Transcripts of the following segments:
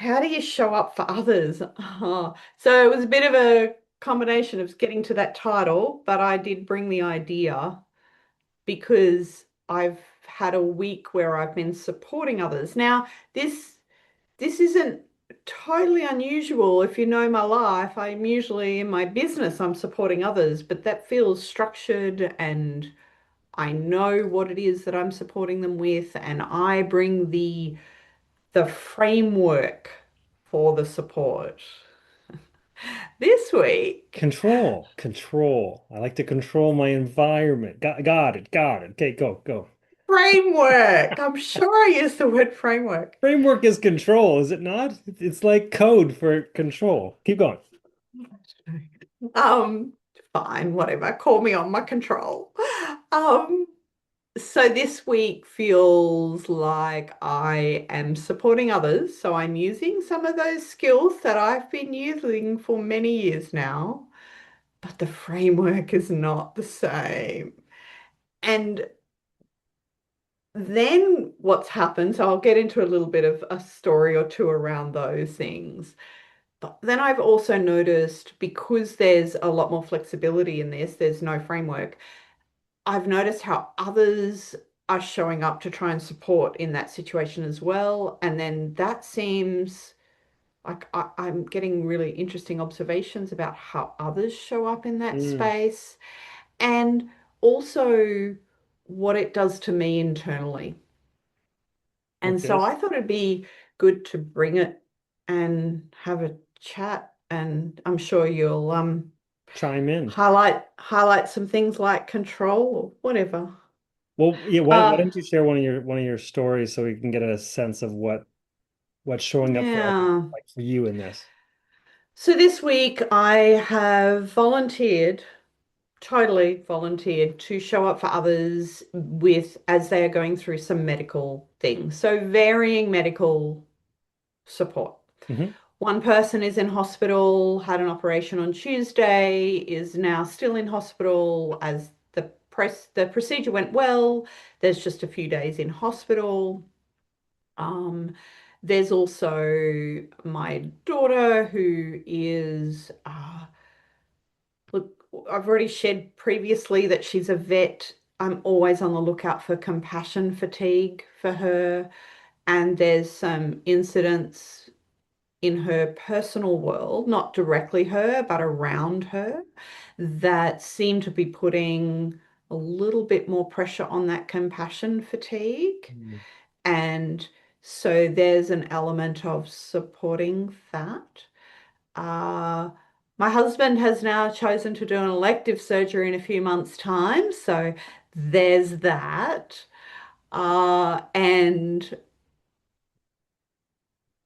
How do you show up for others? So it was a bit of a combination of getting to that title, but I did bring the idea because I've had a week where I've been supporting others. Now, this isn't totally unusual. If you know my life, I'm usually in my business, I'm supporting others, but that feels structured and I know what it is that I'm supporting them with, and I bring the framework for the support. This week, Control. I like to control my environment. Got it. Got it. Okay, go. framework. I'm sure I used the word framework. Framework is control, is it not? It's like code for control. Keep going. Um, Fine, whatever. Call me on my control. Um, so this week feels like I am supporting others. So I'm using some of those skills that I've been using for many years now, but the framework is not the same. And then what's happened, so I'll get into a little bit of a story or two around those things. But then I've also noticed because there's a lot more flexibility in this, there's no framework. I've noticed how others are showing up to try and support in that situation as well. And then that seems like I'm getting really interesting observations about how others show up in that Mm, space and also what it does to me internally. And okay. so I thought it'd be good to bring it and have a chat. And I'm sure you'll Chime in. highlight some things like control or whatever. Well, yeah, why Uh, don't you share one of your stories so we can get a sense of what's showing up for others, yeah. like for you in this. So this week I have volunteered, totally volunteered to show up for others with as they are going through some medical things. So varying medical support. Hmm. One person is in hospital, had an operation on Tuesday, is now still in hospital as the procedure went well. There's just a few days in hospital. Um, there's also my daughter who is, look, I've already shared previously that she's a vet. I'm always on the lookout for compassion fatigue for her. And there's some incidents in her personal world, not directly her, but around her, that seem to be putting a little bit more pressure on that compassion fatigue. Mm. And so there's an element of supporting that. Uh, my husband has now chosen to do an elective surgery in a few months' time. So there's that. And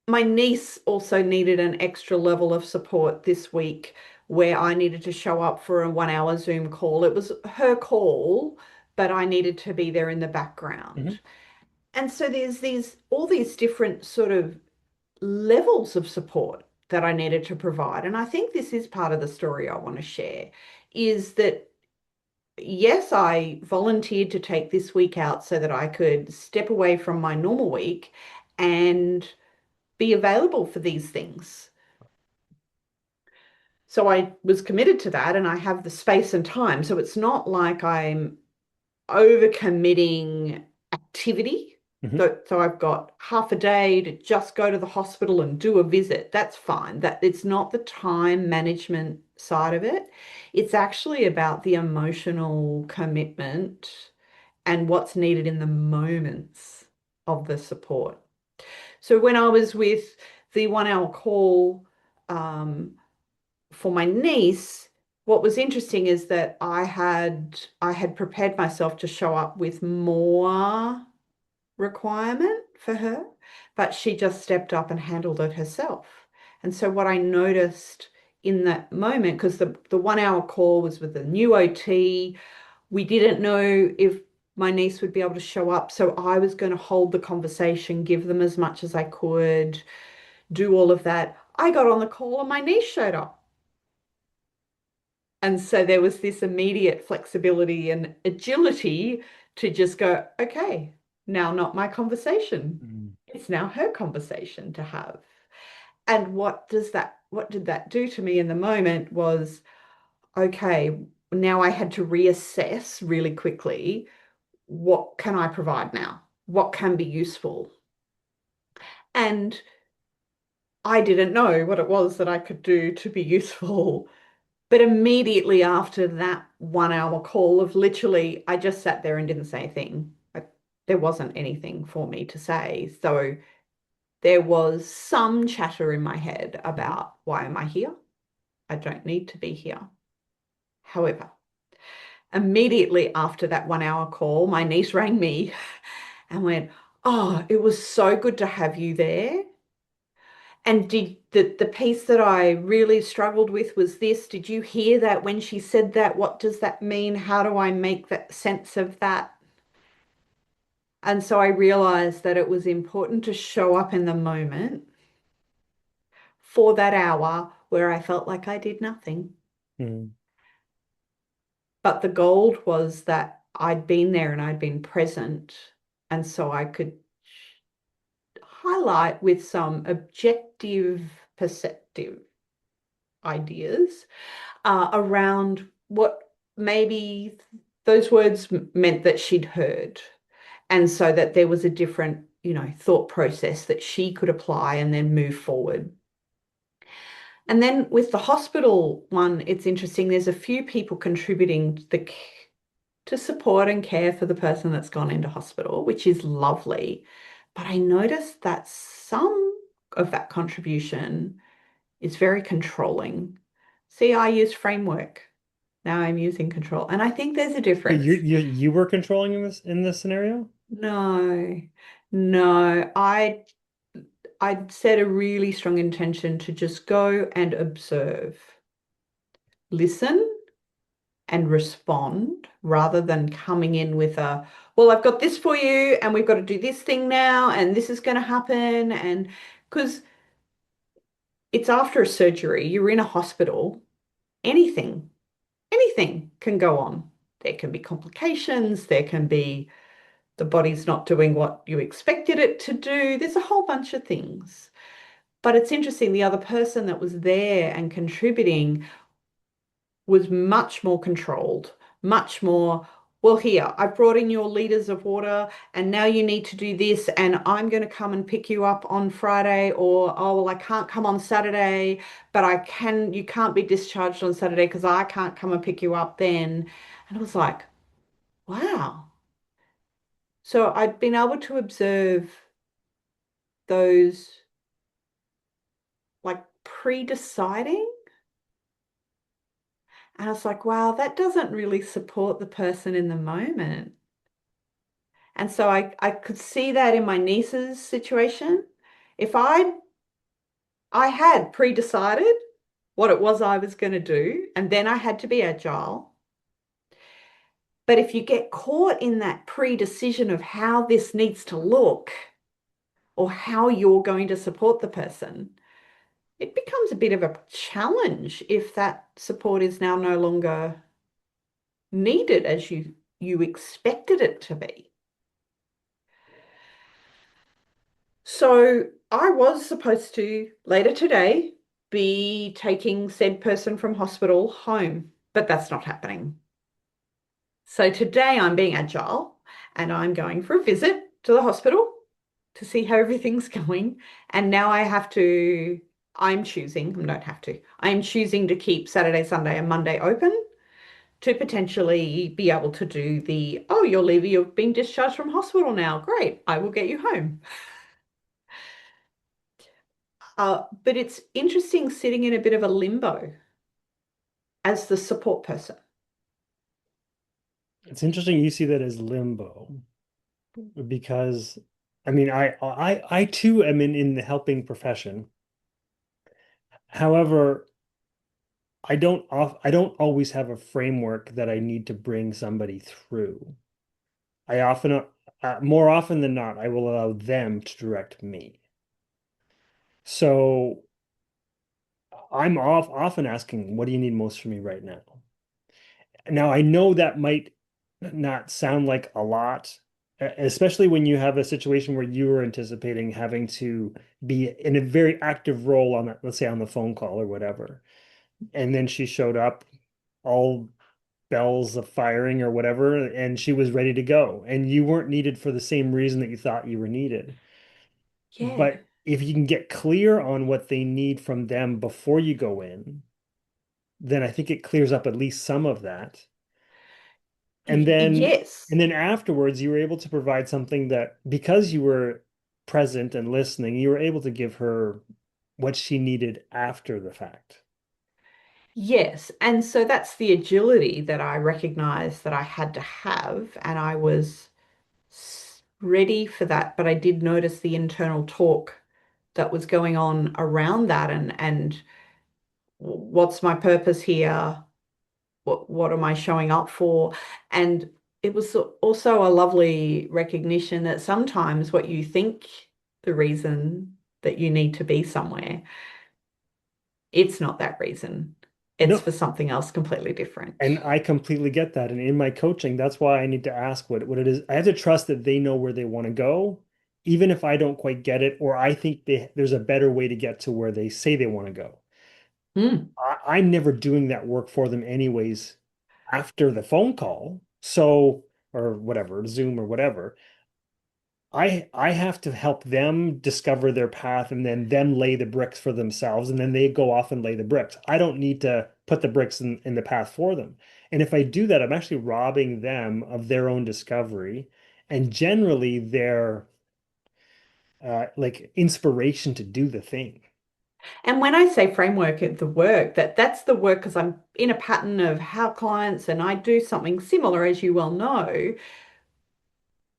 my niece also needed an extra level of support this week where I needed to show up for a 1 hour Zoom call. It was her call, but I needed to be there in the background. Hmm. And so there's these all these different sort of levels of support that I needed to provide. And I think this is part of the story I want to share is that yes, I volunteered to take this week out so that I could step away from my normal week and be available for these things. So I was committed to that and I have the space and time. So it's not like I'm overcommitting activity. Hmm. So I've got half a day to just go to the hospital and do a visit. That's fine. That it's not the time management side of it. It's actually about the emotional commitment and what's needed in the moments of the support. So when I was with the 1 hour call for my niece, what was interesting is that I had prepared myself to show up with more requirement for her, but she just stepped up and handled it herself. And so what I noticed in that moment, because the 1 hour call was with a new OT, we didn't know if my niece would be able to show up. So I was going to hold the conversation, give them as much as I could, do all of that. I got on the call and my niece showed up. And so there was this immediate flexibility and agility to just go, okay, now not my conversation. Mm. It's now her conversation to have. And what did that do to me in the moment was, okay, now I had to reassess really quickly, what can I provide now? What can be useful? And I didn't know what it was that I could do to be useful. But immediately after that 1 hour call of literally, I just sat there and didn't say a thing. There wasn't anything for me to say. So there was some chatter in my head Mhm. about why am I here? I don't need to be here. However, immediately after that 1 hour call, my niece rang me and went, "Oh, it was so good to have you there. And did the piece that I really struggled with was this. Did you hear that when she said that? What does that mean? How do I make that sense of that?" And so I realized that it was important to show up in the moment for that hour where I felt like I did nothing. Mm. But the gold was that I'd been there and I'd been present. And so I could highlight with some objective, perceptive ideas around what maybe those words meant that she'd heard. And so that there was a different, thought process that she could apply and then move forward. And then with the hospital one, it's interesting. There's a few people contributing to support and care for the person that's gone into hospital, which is lovely. But I noticed that some of that contribution is very controlling. See, I use framework. Now I'm using control. And I think there's a Wait, difference. you were controlling in this scenario? No, no, I'd set a really strong intention to just go and observe, listen and respond rather than coming in with a, well, I've got this for you and we've got to do this thing now and this is going to happen. And because it's after a surgery, you're in a hospital, anything, anything can go on. There can be complications, there can be the body's not doing what you expected it to do. There's a whole bunch of things. But it's interesting, the other person that was there and contributing was much more controlled, much more, well, here, I've brought in your liters of water and now you need to do this, and I'm going to come and pick you up on Friday, or, oh, well, I can't come on Saturday, but you can't be discharged on Saturday because I can't come and pick you up then. And I was like, wow. So I'd been able to observe those like pre-deciding. And I was like, wow, that doesn't really support the person in the moment. And so I could see that in my niece's situation. If I had pre-decided what it was I was going to do, and then I had to be agile. But if you get caught in that pre-decision of how this needs to look or how you're going to support the person, it becomes a bit of a challenge if that support is now no longer needed as you expected it to be. So I was supposed to later today be taking said person from hospital home, but that's not happening. So today I'm being agile and I'm going for a visit to the hospital to see how everything's going. And now I'm choosing, I don't have to, I'm choosing to keep Saturday, Sunday, and Monday open to potentially be able to do oh, you're leaving, you've been discharged from hospital now. Great, I will get you home. But it's interesting sitting in a bit of a limbo as the support person. It's interesting you see that as limbo because I mean I too am in the helping profession. However, I don't always have a framework that I need to bring somebody through. I often more often than not I will allow them to direct me. So often asking, what do you need most from me right now? Now I know that might not sound like a lot, especially when you have a situation where you were anticipating having to be in a very active role on that, let's say on the phone call or whatever. And then she showed up, all bells of firing or whatever, and she was ready to go. And you weren't needed for the same reason that you thought you were needed. Yeah. But if you can get clear on what they need from them before you go in, then I think it clears up at least some of that. And then Yes. and then afterwards you were able to provide something that because you were present and listening, you were able to give her what she needed after the fact. Yes. And so that's the agility that I recognized that I had to have. And I was ready for that. But I did notice the internal talk that was going on around that and what's my purpose here? What am I showing up for? And it was also a lovely recognition that sometimes what you think the reason that you need to be somewhere, it's not that reason. It's No, for something else completely different. and I completely get that. And in my coaching, that's why I need to ask what it is. I have to trust that they know where they want to go, even if I don't quite get it, or I think there's a better way to get to where they say they want to go. Mm. I'm never doing that work for them anyways after the phone call. So, or whatever, Zoom or whatever. I have to help them discover their path and then them lay the bricks for themselves and then they go off and lay the bricks. I don't need to put the bricks in the path for them. And if I do that, I'm actually robbing them of their own discovery and generally their like inspiration to do the thing. And when I say framework at the work, that's the work because I'm in a pattern of how clients and I do something similar, as you well know,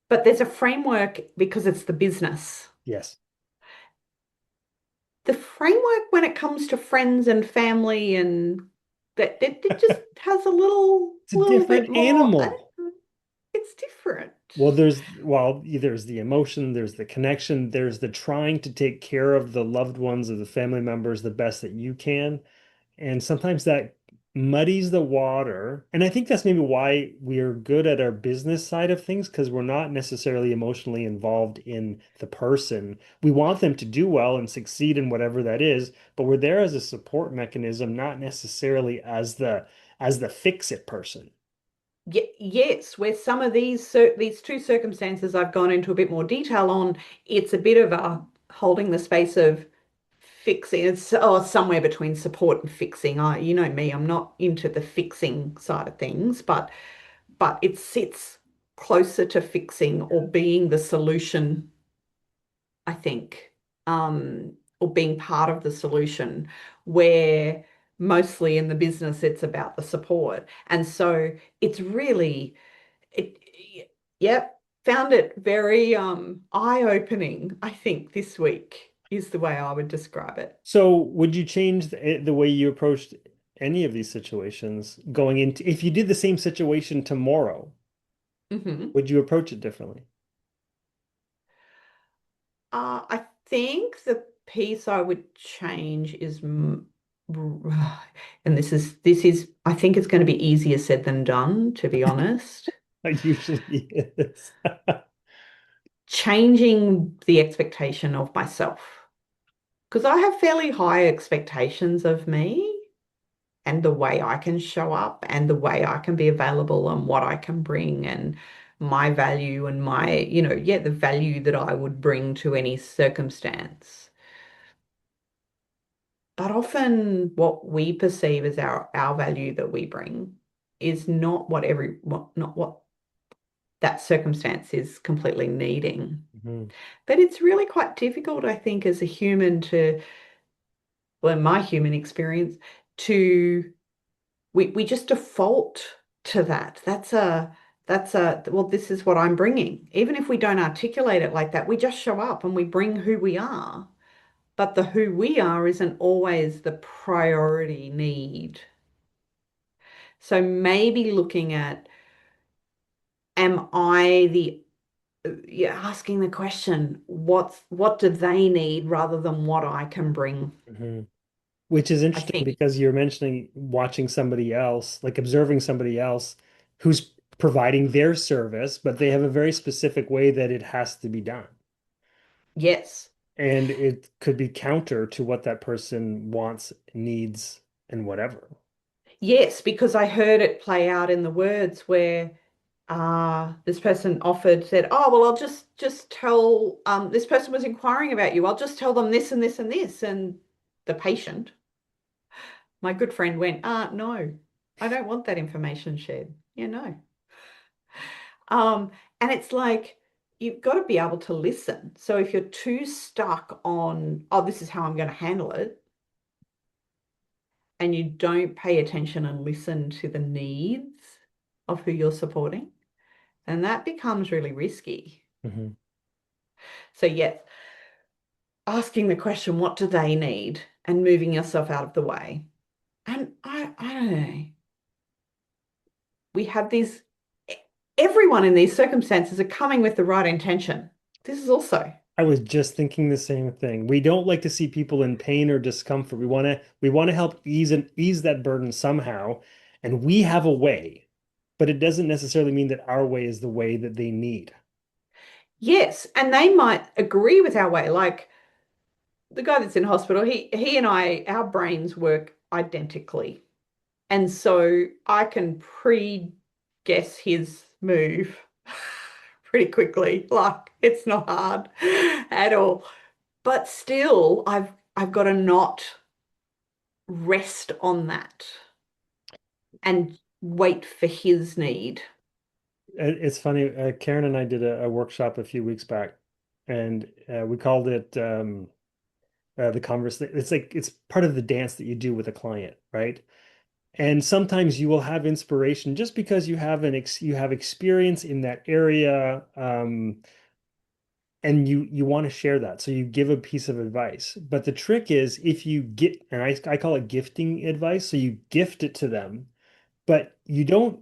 but there's a framework because it's the business. Yes. The framework when it comes to friends and family and that it just has a It's a little bit different more, animal. it's different. There's the emotion, there's the connection, there's the trying to take care of the loved ones of the family members the best that you can. And sometimes that muddies the water. And I think that's maybe why we're good at our business side of things, because we're not necessarily emotionally involved in the person. We want them to do well and succeed in whatever that is, but we're there as a support mechanism, not necessarily as the fix it person. Yes, where some of these two circumstances I've gone into a bit more detail on, it's a bit of a holding the space of fixing. It's somewhere between support and fixing. You know me, I'm not into the fixing side of things, but it sits closer to fixing or being the solution, I think, or being part of the solution, where mostly in the business it's about the support. And so it's really it yep, found it very eye-opening, I think this week is the way I would describe it. So, would you change the way you approached any of these situations going into, if you did the same situation tomorrow, Hmm. would you approach it differently? I think the piece I would change is, and this is, I think it's going to be easier said than done, to be honest. It usually is. Changing the expectation of myself. Because I have fairly high expectations of me and the way I can show up and the way I can be available and what I can bring and my value and yeah, the value that I would bring to any circumstance. But often what we perceive as our value that we bring is not what that circumstance is completely needing. Mhm. But it's really quite difficult, I think, as a human to, well, in my human experience, to we just default to that. Well, this is what I'm bringing. Even if we don't articulate it like that, we just show up and we bring who we are. But the who we are isn't always the priority need. So maybe looking at, am I the, yeah, asking the question, what do they need rather than what I can bring, Mhm. Which is I interesting think. because you're mentioning watching somebody else, like observing somebody else who's providing their service, but they have a very specific way that it has to be done. Yes. And it could be counter to what that person wants, needs, and whatever. Yes, because I heard it play out in the words where this person offered, said, "Oh, well, I'll just tell this person was inquiring about you. I'll just tell them this and this and this." And the patient, my good friend, went, no, I don't want that information shared. Yeah, no. And it's like you've got to be able to listen. So if you're too stuck on, oh, this is how I'm going to handle it, and you don't pay attention and listen to the needs of who you're supporting, then that becomes really risky. Mhm. So yes, asking the question, what do they need? And moving yourself out of the way. And I don't know. We have these, everyone in these circumstances are coming with the right intention. This is also, I was just thinking the same thing. We don't like to see people in pain or discomfort. We want to help ease that burden somehow, and we have a way, but it doesn't necessarily mean that our way is the way that they need. yes. And they might agree with our way. Like the guy that's in hospital, he and I, our brains work identically. And so I can pre-guess his move pretty quickly. Like it's not hard at all. But still, I've got to not rest on that and wait for his need. It's funny. Karen and I did a workshop a few weeks back, and we called it the conversation. It's like it's part of the dance that you do with a client, right? And sometimes you will have inspiration just because you have experience in that area, and you want to share that. So you give a piece of advice. But the trick is if you get, and I call it gifting advice. So you gift it to them, but you don't,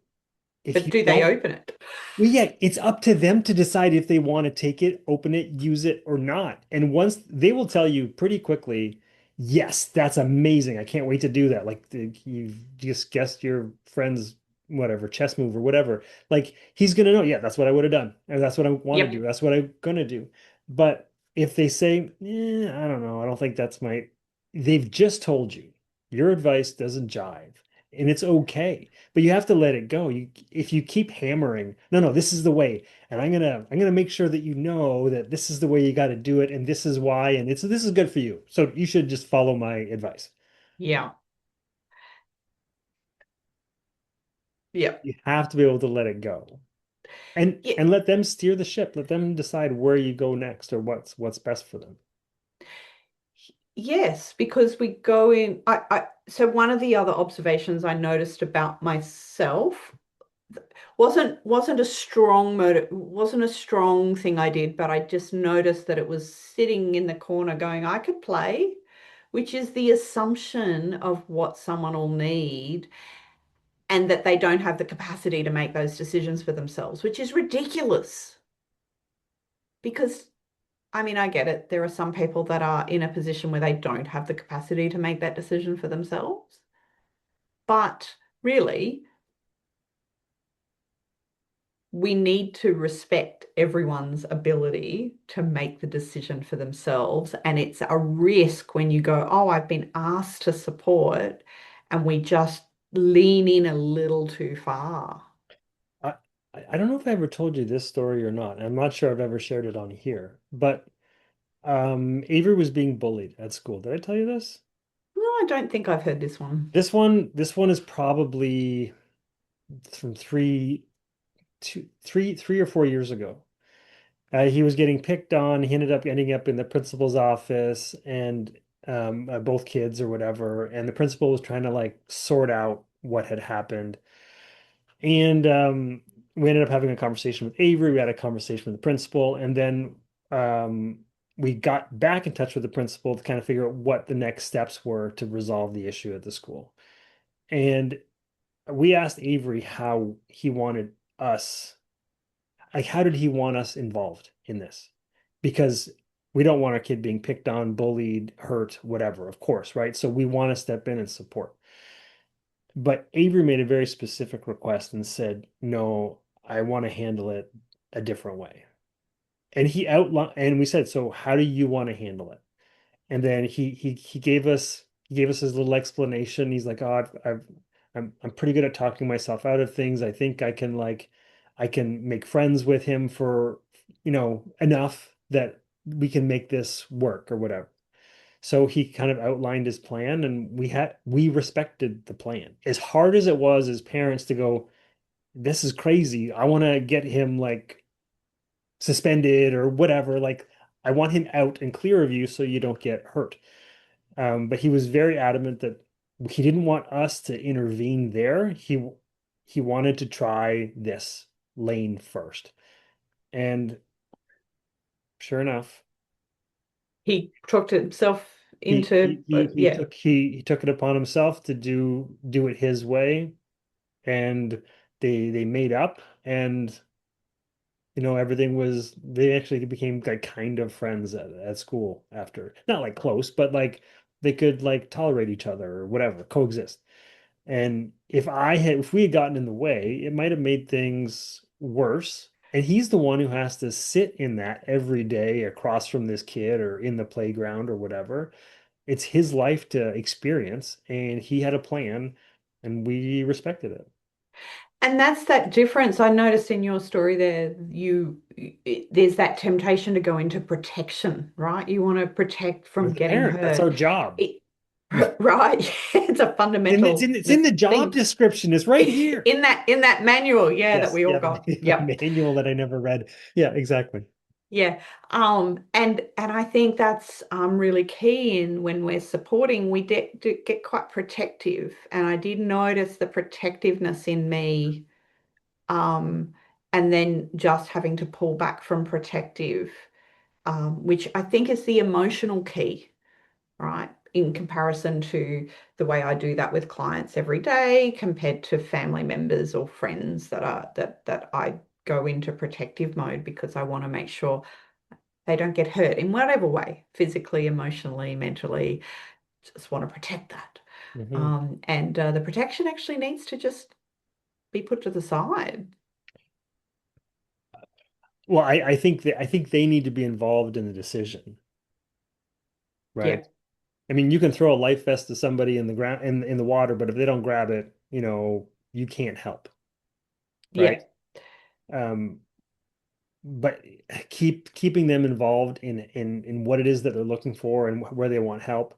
if But you do they don't, open it? well, yeah, it's up to them to decide if they want to take it, open it, use it, or not. And once they will tell you pretty quickly, yes, that's amazing. I can't wait to do that. Like you've just guessed your friend's whatever chess move or whatever. Like he's gonna know, yeah, that's what I would have done, or that's what I want to do. Yep. That's what I'm gonna do. But if they say, I don't know, I don't think that's my, they've just told you your advice doesn't jive, and it's okay, but you have to let it go. If you keep hammering, no, no, this is the way, and I'm gonna make sure that you know that this is the way you got to do it, and this is why, and this is good for you. So you should just follow my advice. Yeah. Yep. You have to be able to let it go, and Yeah. and let them steer the ship. Let them decide where you go next or what's best for them. Yes, because we go in. So one of the other observations I noticed about myself wasn't a strong motive, wasn't a strong thing I did, but I just noticed that it was sitting in the corner going, I could play, which is the assumption of what someone will need and that they don't have the capacity to make those decisions for themselves, which is ridiculous. Because, I mean, I get it. There are some people that are in a position where they don't have the capacity to make that decision for themselves. But really, we need to respect everyone's ability to make the decision for themselves. And it's a risk when you go, oh, I've been asked to support, and we just lean in a little too far. I I don't know if I ever told you this story or not. I'm not sure I've ever shared it on here, but Avery was being bullied at school. Did I tell you this? No, I don't think I've heard this one. This one is probably from 3 or 4 years ago. He was getting picked on. He ending up in the principal's office, and both kids or whatever. And the principal was trying to like sort out what had happened. And we ended up having a conversation with Avery. We had a conversation with the principal, and then um, we got back in touch with the principal to kind of figure out what the next steps were to resolve the issue at the school. And we asked Avery how he wanted us, like, how did he want us involved in this? Because we don't want our kid being picked on, bullied, hurt, whatever, of course, right? So we want to step in and support. But Avery made a very specific request and said, no, I want to handle it a different way. And he outlined, and we said, so how do you want to handle it? And then he gave us his little explanation. He's like, oh, I'm pretty good at talking myself out of things. I think I can make friends with him for, enough that we can make this work or whatever. So he kind of outlined his plan, and we respected the plan. As hard as it was as parents to go, this is crazy. I want to get him like suspended or whatever. Like, I want him out and clear of you so you don't get hurt. But he was very adamant that he didn't want us to intervene there. He wanted to try this lane first. And sure enough, He talked himself he into, he he, he yeah. took he took it upon himself to do it his way, and they made up, and everything was they actually became like kind of friends at school after. Not like close, but like they could like tolerate each other or whatever, coexist. And if we had gotten in the way, it might have made things worse. And he's the one who has to sit in that every day across from this kid or in the playground or whatever. It's his life to experience, and he had a plan, and we respected it. And that's that difference I noticed in your story there. There's that temptation to go into protection, right? You want to protect We're from the getting parent. That's our hurt. job. It, right. It's a And it's fundamental in it's in the job thing description. It's right here. in that manual, yeah, that Yes, we all yeah, got. the Yep. manual that I never read. Yeah, exactly. Yeah. And I think that's really key in when we're supporting, we do get quite protective. And I did notice the protectiveness in me, um, and then just having to pull back from protective, which I think is the emotional key, right? In comparison to the way I do that with clients every day, compared to family members or friends that I go into protective mode because I want to make sure they don't get hurt in whatever way, physically, emotionally, mentally. Just want to protect that. Hmm. And the protection actually needs to just be put to the side. Well, I think they need to be involved in the decision, Yeah, right? I mean, you can throw a life vest to somebody in the ground in the water, but if they don't grab it, you can't help, right? yeah. Um, but keeping them involved in what it is that they're looking for and where they want help.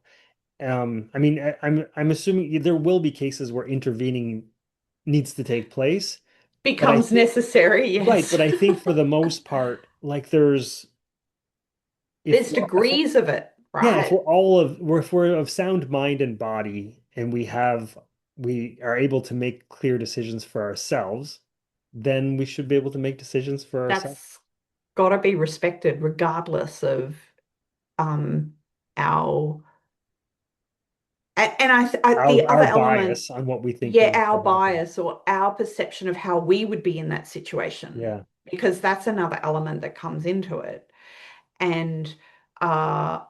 I mean, I'm assuming there will be cases where intervening needs to take place, but I Becomes think necessary, right, yes. but I think for the most part, like if There's we're if we're, degrees of it, yeah, right? if we're of sound mind and body, and we are able to make clear decisions for ourselves, then we should be able to make decisions for ourselves. That's got to be respected regardless of um our the other Our element, bias on what we think yeah, is our the right thing. bias or our perception of how we would be in that situation, Yeah. because that's another element that comes into it. And uh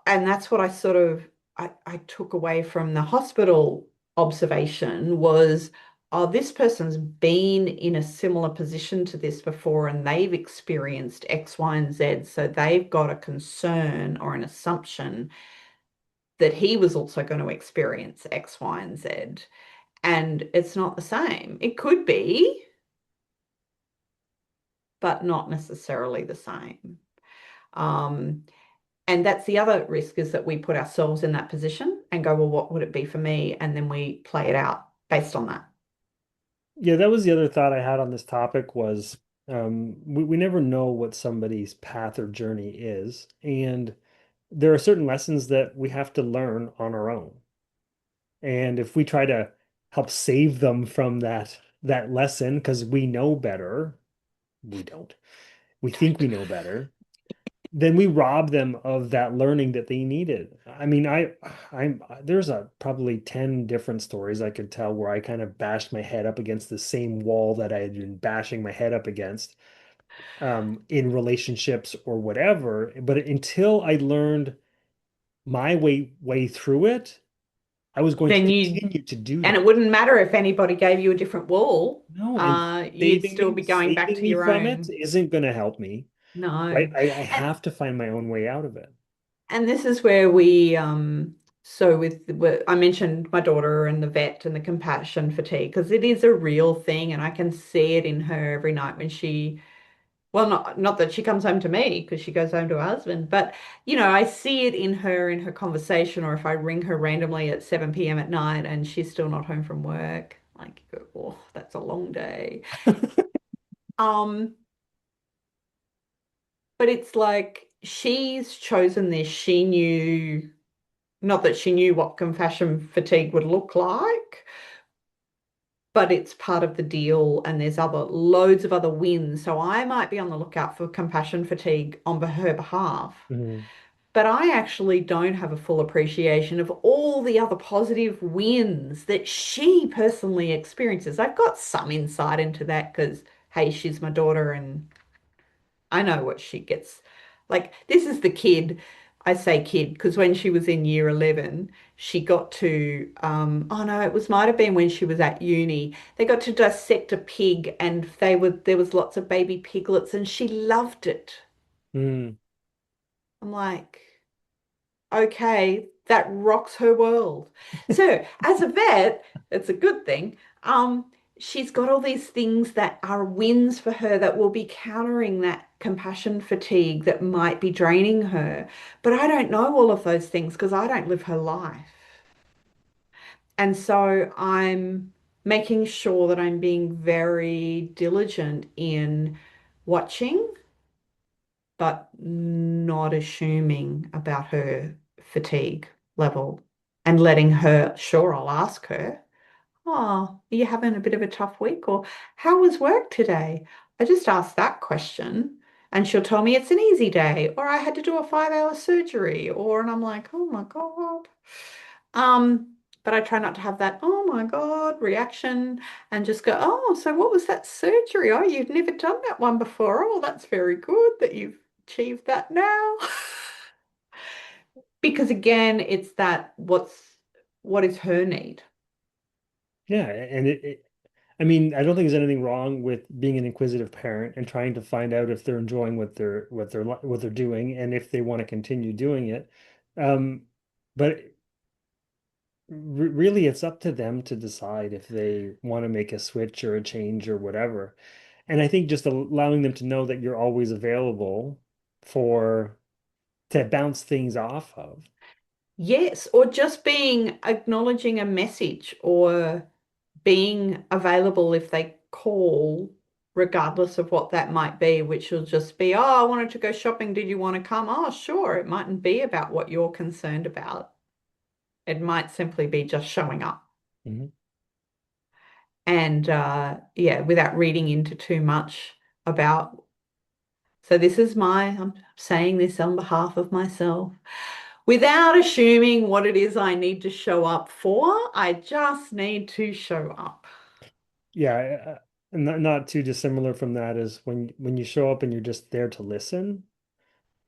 and that's what I sort of I took away from the hospital observation was, oh, this person's been in a similar position to this before and they've experienced X, Y, and Z. So they've got a concern or an assumption that he was also going to experience X, Y, and Z. And it's not the same. It could be, but not necessarily the same. Um, and that's the other risk, is that we put ourselves in that position and go, well, what would it be for me? And then we play it out based on that. Yeah, that was the other thought I had on this topic was we never know what somebody's path or journey is. And there are certain lessons that we have to learn on our own. And if we try to help save them from that lesson because we know better, we don't. We think we know better, then we rob them of that learning that they needed. I mean, I'm there's a probably 10 different stories I could tell where I kind of bashed my head up against the same wall that I had been bashing my head up against in relationships or whatever. But until I learned my way through it, I was going to Then you, continue to do and it that. wouldn't matter if anybody gave you a different wall. No, and You'd still be going back saving to me your from it own. isn't going to help me, right? No. I And have to find my own way out of it. and this is where we so I mentioned my daughter and the vet and the compassion fatigue because it is a real thing and I can see it in her every night when she well not that she comes home to me because she goes home to her husband, but I see it in her conversation or if I ring her randomly at 7 p.m. at night and she's still not home from work, like, oh, that's a long day. Um, but it's like she's chosen this. She knew, not that she knew what compassion fatigue would look like, but it's part of the deal and there's other loads of other wins. So I might be on the lookout for compassion fatigue on her behalf. Mhm. But I actually don't have a full appreciation of all the other positive wins that she personally experiences. I've got some insight into that because, hey, she's my daughter and I know what she gets. Like, this is the kid, I say kid, because when she was in year 11, she got to, oh no, it was might have been when she was at uni. They got to dissect a pig and there was lots of baby piglets and she loved it. Mm. I'm like, okay, that rocks her world. So as a vet, it's a good thing. She's got all these things that are wins for her that will be countering that compassion fatigue that might be draining her. But I don't know all of those things because I don't live her life. And so I'm making sure that I'm being very diligent in watching but not assuming about her fatigue level and letting her, sure, I'll ask her, oh, are you having a bit of a tough week? Or how was work today? I just asked that question and she'll tell me it's an easy day, or I had to do a 5 hour surgery, and I'm like, oh my God. But I try not to have that, oh my God, reaction and just go, oh, so what was that surgery? Oh, you've never done that one before. Oh, that's very good that you've achieved that now. Because again, it's that what is her need? Yeah, and I mean, I don't think there's anything wrong with being an inquisitive parent and trying to find out if they're enjoying what they're doing and if they want to continue doing it. But really, it's up to them to decide if they want to make a switch or a change or whatever. And I think just allowing them to know that you're always available for to bounce things off of. Yes, or just being acknowledging a message or being available if they call, regardless of what that might be, which will just be, oh, I wanted to go shopping. Did you want to come? Oh, sure. It mightn't be about what you're concerned about. It might simply be just showing up. Mhm. And yeah, without reading into too much about. So I'm saying this on behalf of myself. Without assuming what it is I need to show up for, I just need to show up. Yeah, and not too dissimilar from that is when you show up and you're just there to listen,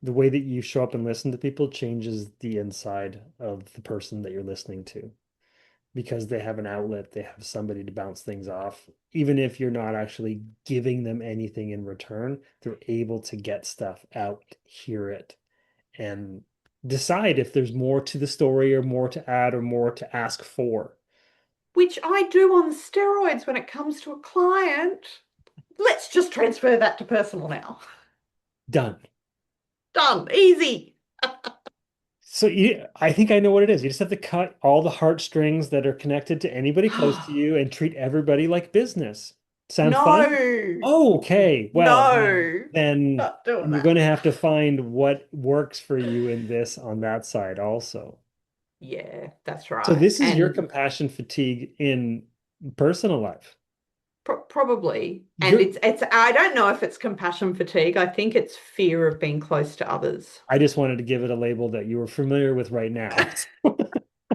the way that you show up and listen to people changes the inside of the person that you're listening to because they have an outlet, they have somebody to bounce things off. Even if you're not actually giving them anything in return, they're able to get stuff out, hear it, and decide if there's more to the story or more to add or more to ask for. Which I do on steroids when it comes to a client. Let's just transfer that to personal now. Done. Done. Easy. So I think I know what it is. You just have to cut all the heartstrings that are connected to anybody close to you and treat everybody like business. Sound fun? No, Oh, okay. Well, no, then not doing you're that. going to have to find what works for you in this on that side also. Yeah, that's So right. this is your And compassion fatigue in personal life. probably. And You're, it's I don't know if it's compassion fatigue. I think it's fear of being close to others. I just wanted to give it a label that you were familiar with right now.